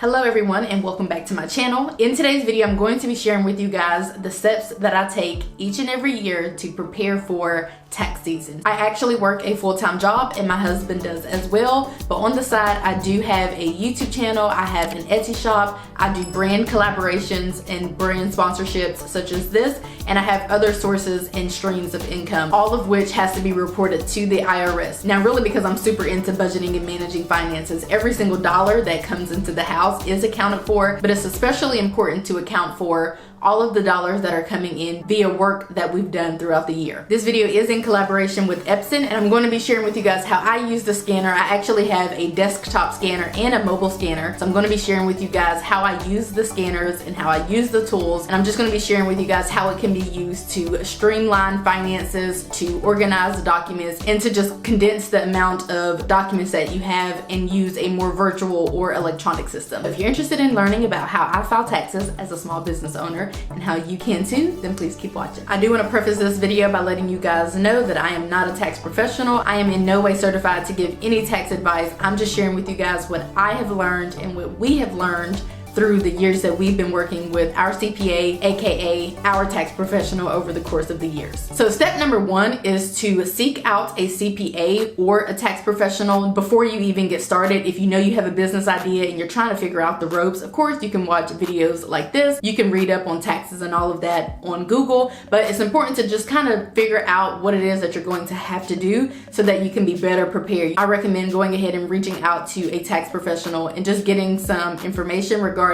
Hello everyone and welcome back to my channel. In today's video, I'm going to be sharing with you guys the steps that I take each and every year to prepare for tax season. I actually work a full-time job and my husband does as well, but on the side I do have a YouTube channel, I have an Etsy shop, I do brand collaborations and brand sponsorships such as this, and I have other sources and streams of income, all of which has to be reported to the IRS. Now really, because I'm super into budgeting and managing finances, every single dollar that comes into the house is accounted for, but it's especially important to account for all of the dollars that are coming in via work that we've done throughout the year. This video is in collaboration with Epson, and I'm going to be sharing with you guys how I use the scanner. I actually have a desktop scanner and a mobile scanner, so I'm going to be sharing with you guys how I use the scanners and how I use the tools, and I'm just going to be sharing with you guys how it can be used to streamline finances, to organize the documents, and to just condense the amount of documents that you have and use a more virtual or electronic system. If you're interested in learning about how I file taxes as a small business owner and how you can too, then please keep watching. I do want to preface this video by letting you guys know that I am not a tax professional. I am in no way certified to give any tax advice. I'm just sharing with you guys what I have learned and what we have learned through the years that we've been working with our CPA, aka our tax professional, over the course of the years. So step number one is to seek out a CPA or a tax professional before you even get started. If you know you have a business idea and you're trying to figure out the ropes, of course you can watch videos like this. You can read up on taxes and all of that on Google, but it's important to just kind of figure out what it is that you're going to have to do so that you can be better prepared. I recommend going ahead and reaching out to a tax professional and just getting some information regarding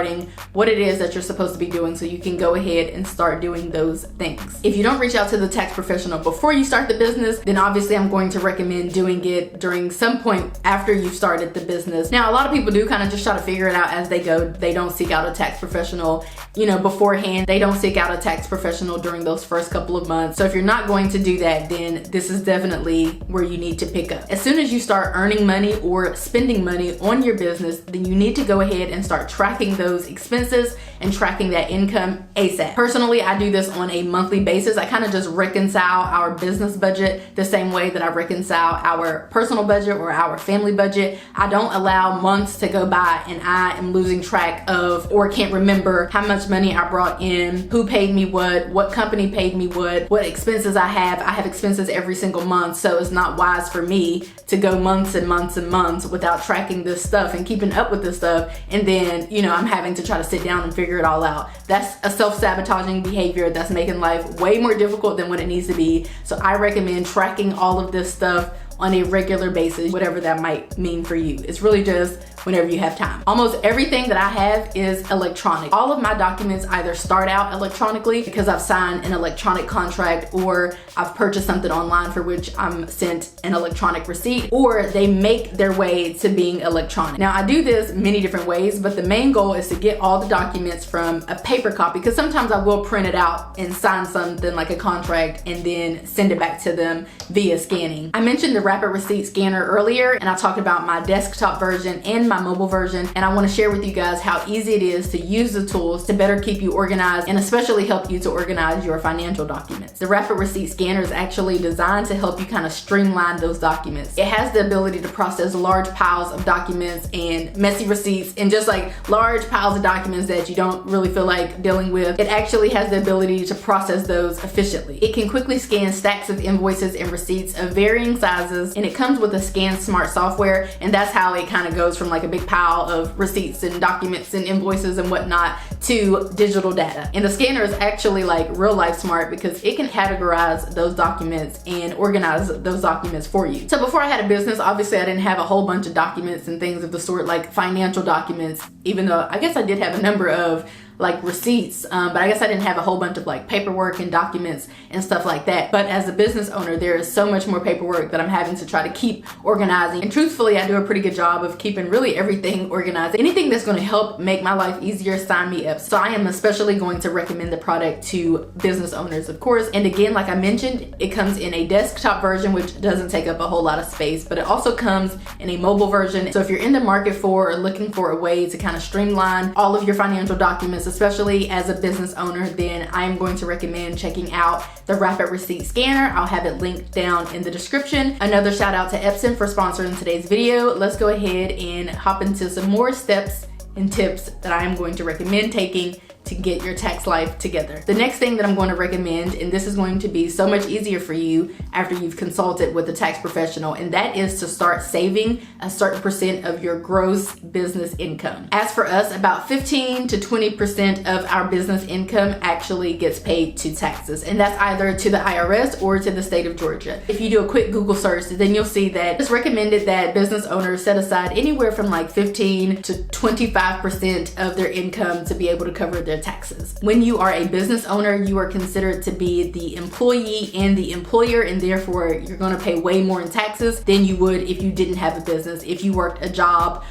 what it is that you're supposed to be doing so you can go ahead and start doing those things. If you don't reach out to the tax professional before you start the business, then obviously I'm going to recommend doing it during some point after you've started the business. Now, a lot of people do kind of just try to figure it out as they go. They don't seek out a tax professional, beforehand. They don't seek out a tax professional during those first couple of months. So if you're not going to do that, then this is definitely where you need to pick up. As soon as you start earning money or spending money on your business, then you need to go ahead and start tracking those expenses and tracking that income ASAP. Personally, I do this on a monthly basis. I kind of just reconcile our business budget the same way that I reconcile our personal budget or our family budget. I don't allow months to go by and I am losing track of or can't remember how much money I brought in, who paid me what company paid me what expenses I have. I have expenses every single month, so it's not wise for me to go months and months and months without tracking this stuff and keeping up with this stuff, and then I'm having to try to sit down and figure it all out. That's a self-sabotaging behavior that's making life way more difficult than what it needs to be. So I recommend tracking all of this stuff on a regular basis, whatever that might mean for you. It's really just whenever you have time. Almost everything that I have is electronic. All of my documents either start out electronically because I've signed an electronic contract, or I've purchased something online for which I'm sent an electronic receipt, or they make their way to being electronic. Now I do this many different ways, but the main goal is to get all the documents from a paper copy, because sometimes I will print it out and sign something like a contract and then send it back to them via scanning. I mentioned the Rapid Receipt Scanner earlier, and I talked about my desktop version and my mobile version, and I want to share with you guys how easy it is to use the tools to better keep you organized and especially help you to organize your financial documents. The Rapid Receipt Scanner is actually designed to help you kind of streamline those documents. It has the ability to process large piles of documents and messy receipts and just like large piles of documents that you don't really feel like dealing with. It actually has the ability to process those efficiently. It can quickly scan stacks of invoices and receipts of varying sizes, and it comes with a Scan Smart software, and that's how it kind of goes from like a big pile of receipts and documents and invoices and whatnot to digital data. And the scanner is actually like real life smart because it can categorize those documents and organize those documents for you. So before I had a business, obviously I didn't have a whole bunch of documents and things of the sort, like financial documents, even though I guess I did have a number of like receipts, but I guess I didn't have a whole bunch of like paperwork and documents and stuff like that. But as a business owner, there is so much more paperwork that I'm having to try to keep organizing, and truthfully I do a pretty good job of keeping really everything organized. Anything that's going to help make my life easier, sign me up. So I am especially going to recommend the product to business owners, of course. And again, like I mentioned, it comes in a desktop version, which doesn't take up a whole lot of space, but it also comes in a mobile version. So if you're in the market for or looking for a way to kind of streamline all of your financial documents, especially as a business owner, then I'm going to recommend checking out the Rapid Receipt Scanner. I'll have it linked down in the description. Another shout out to Epson for sponsoring today's video. Let's go ahead and hop into some more steps and tips that I am going to recommend taking to get your tax life together. The next thing that I'm going to recommend, and this is going to be so much easier for you after you've consulted with a tax professional, and that is to start saving a certain percent of your gross business income. As for us, about 15 to 20% of our business income actually gets paid to taxes, and that's either to the IRS or to the state of Georgia. If you do a quick Google search, then you'll see that it's recommended that business owners set aside anywhere from like 15 to 25% of their income to be able to cover their taxes. When you are a business owner, you are considered to be the employee and the employer, and therefore you're going to pay way more in taxes than you would if you didn't have a business. If you worked a job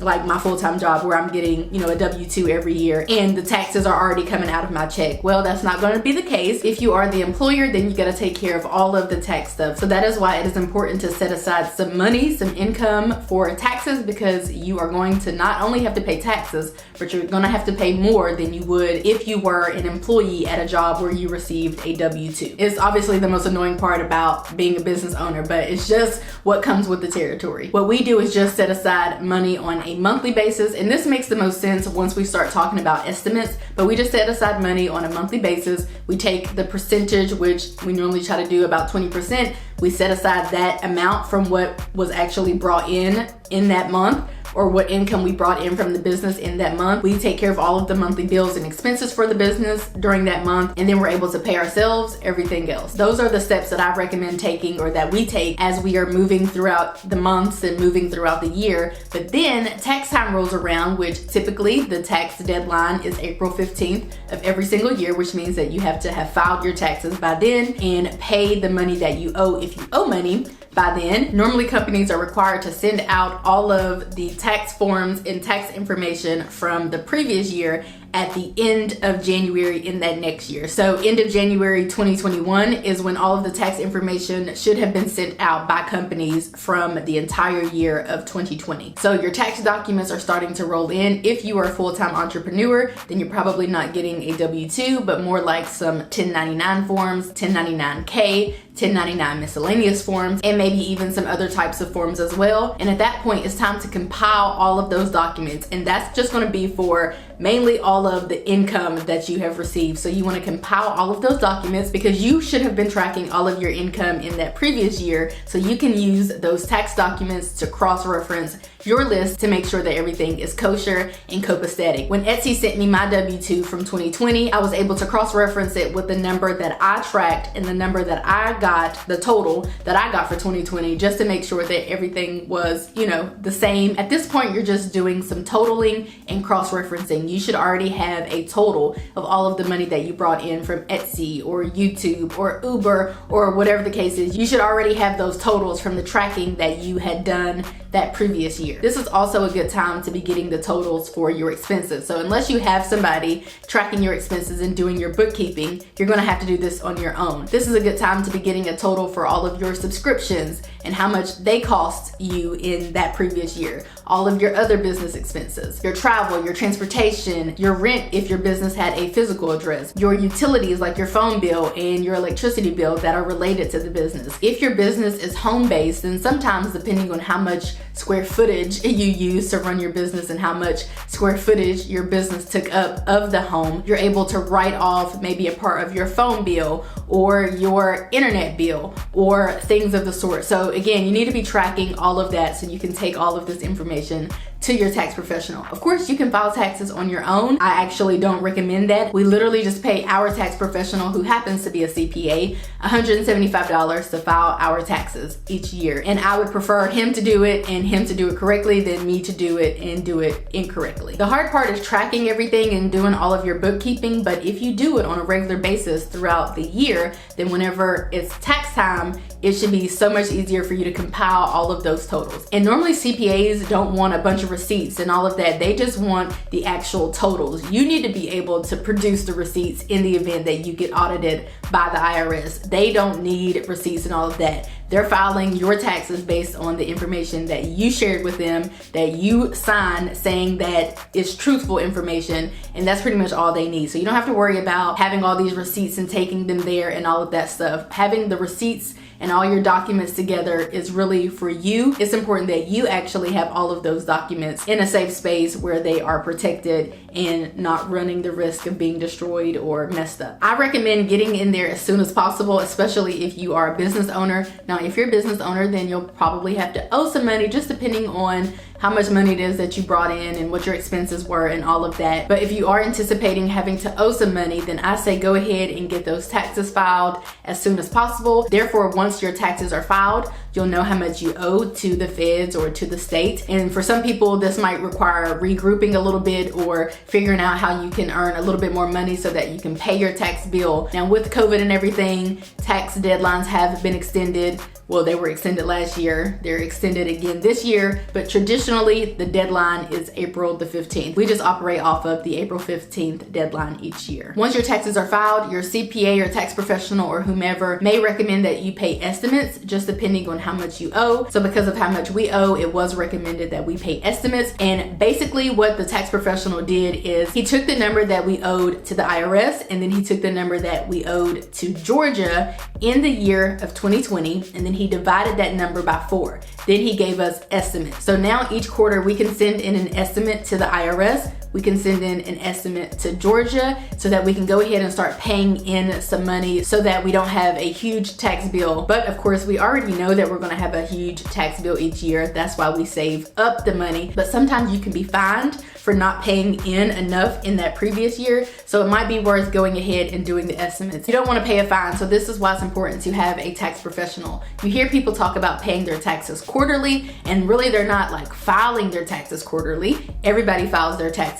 like my full-time job where I'm getting, a W-2 every year and the taxes are already coming out of my check. Well, that's not going to be the case. If you are the employer, then you got to take care of all of the tax stuff. So that is why it is important to set aside some money, some income for taxes, because you are going to not only have to pay taxes, but you're going to have to pay more than you would if you were an employee at a job where you received a W-2. It's obviously the most annoying part about being a business owner, but it's just what comes with the territory. What we do is just set aside money on a monthly basis, and this makes the most sense once we start talking about estimates, but we just set aside money on a monthly basis. We take the percentage, which we normally try to do about 20%. We set aside that amount from what was actually brought in that month, or what income we brought in from the business in that month. We take care of all of the monthly bills and expenses for the business during that month, and then we're able to pay ourselves everything else. Those are the steps that I recommend taking, or that we take as we are moving throughout the months and moving throughout the year. But then tax time rolls around, which typically the tax deadline is April 15th of every single year, which means that you have to have filed your taxes by then and pay the money that you owe if you owe money by then. Normally companies are required to send out all of the tax forms and tax information from the previous year at the end of January in that next year. So end of January 2021 is when all of the tax information should have been sent out by companies from the entire year of 2020. So your tax documents are starting to roll in. If you are a full-time entrepreneur, then you're probably not getting a W-2, but more like some 1099 forms, 1099K, 1099 miscellaneous forms, and maybe even some other types of forms as well. And at that point, it's time to compile all of those documents. And that's just going to be for mainly all of the income that you have received. So you want to compile all of those documents because you should have been tracking all of your income in that previous year. So you can use those tax documents to cross-reference your list to make sure that everything is kosher and copacetic. When Etsy sent me my W-2 from 2020, I was able to cross-reference it with the number that I tracked and the number that I got, the total that I got for 2020, just to make sure that everything was, the same. At this point, you're just doing some totaling and cross-referencing. You should already have a total of all of the money that you brought in from Etsy or YouTube or Uber or whatever the case is. You should already have those totals from the tracking that you had done that previous year. This is also a good time to be getting the totals for your expenses. So unless you have somebody tracking your expenses and doing your bookkeeping, you're gonna have to do this on your own. This is a good time to be getting a total for all of your subscriptions and how much they cost you in that previous year. All of your other business expenses, your travel, your transportation, your rent if your business had a physical address, your utilities like your phone bill and your electricity bill that are related to the business. If your business is home-based, then sometimes depending on how much square footage you use to run your business and how much square footage your business took up of the home, you're able to write off maybe a part of your phone bill or your internet bill or things of the sort. So again, you need to be tracking all of that so you can take all of this information to your tax professional. Of course, you can file taxes on your own. I actually don't recommend that. We literally just pay our tax professional, who happens to be a CPA, $175 to file our taxes each year. And I would prefer him to do it and him to do it correctly than me to do it and do it incorrectly. The hard part is tracking everything and doing all of your bookkeeping, but if you do it on a regular basis throughout the year, then whenever it's tax time, it should be so much easier for you to compile all of those totals. And normally CPAs don't want a bunch of receipts and all of that. They just want the actual totals. You need to be able to produce the receipts in the event that you get audited by the IRS. They don't need receipts and all of that. They're filing your taxes based on the information that you shared with them, that you signed saying that it's truthful information, and that's pretty much all they need. So you don't have to worry about having all these receipts and taking them there and all of that stuff. Having the receipts and all your documents together is really for you. It's important that you actually have all of those documents in a safe space where they are protected and not running the risk of being destroyed or messed up. I recommend getting in there as soon as possible, especially if you are a business owner. Now, if you're a business owner, then you'll probably have to owe some money, just depending on how much money it is that you brought in and what your expenses were and all of that. But if you are anticipating having to owe some money, then I say go ahead and get those taxes filed as soon as possible. Therefore, once your taxes are filed, you'll know how much you owe to the feds or to the state. And for some people, this might require regrouping a little bit or figuring out how you can earn a little bit more money so that you can pay your tax bill. Now, with COVID and everything, tax deadlines have been extended. Well, they were extended last year. They're extended again this year, but traditionally the deadline is April the 15th. We just operate off of the April 15th deadline each year. Once your taxes are filed, your CPA or tax professional or whomever may recommend that you pay estimates, just depending on how much you owe. So because of how much we owe, it was recommended that we pay estimates. And basically what the tax professional did is he took the number that we owed to the IRS, and then he took the number that we owed to Georgia in the year of 2020, and then he divided that number by 4. Then he gave us estimates. So now each quarter we can send in an estimate to the IRS. We can send in an estimate to Georgia so that we can go ahead and start paying in some money so that we don't have a huge tax bill. But of course, we already know that we're gonna have a huge tax bill each year. That's why we save up the money. But sometimes you can be fined for not paying in enough in that previous year. So it might be worth going ahead and doing the estimates. You don't wanna pay a fine. So this is why it's important to have a tax professional. You hear people talk about paying their taxes quarterly, and really they're not like filing their taxes quarterly. Everybody files their taxes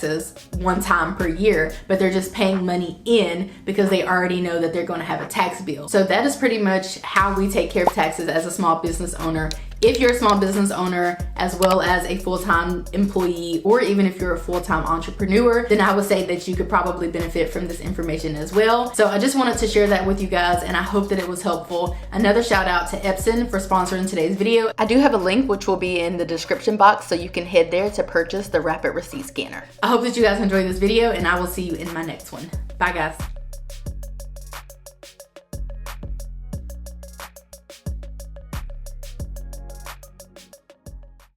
one time per year, but they're just paying money in because they already know that they're going to have a tax bill. So that is pretty much how we take care of taxes as a small business owner. If you're a small business owner, as well as a full-time employee, or even if you're a full-time entrepreneur, then I would say that you could probably benefit from this information as well. So I just wanted to share that with you guys, and I hope that it was helpful. Another shout out to Epson for sponsoring today's video. I do have a link which will be in the description box, so you can head there to purchase the rapid receipt scanner. I hope that you guys enjoyed this video, and I will see you in my next one. Bye guys.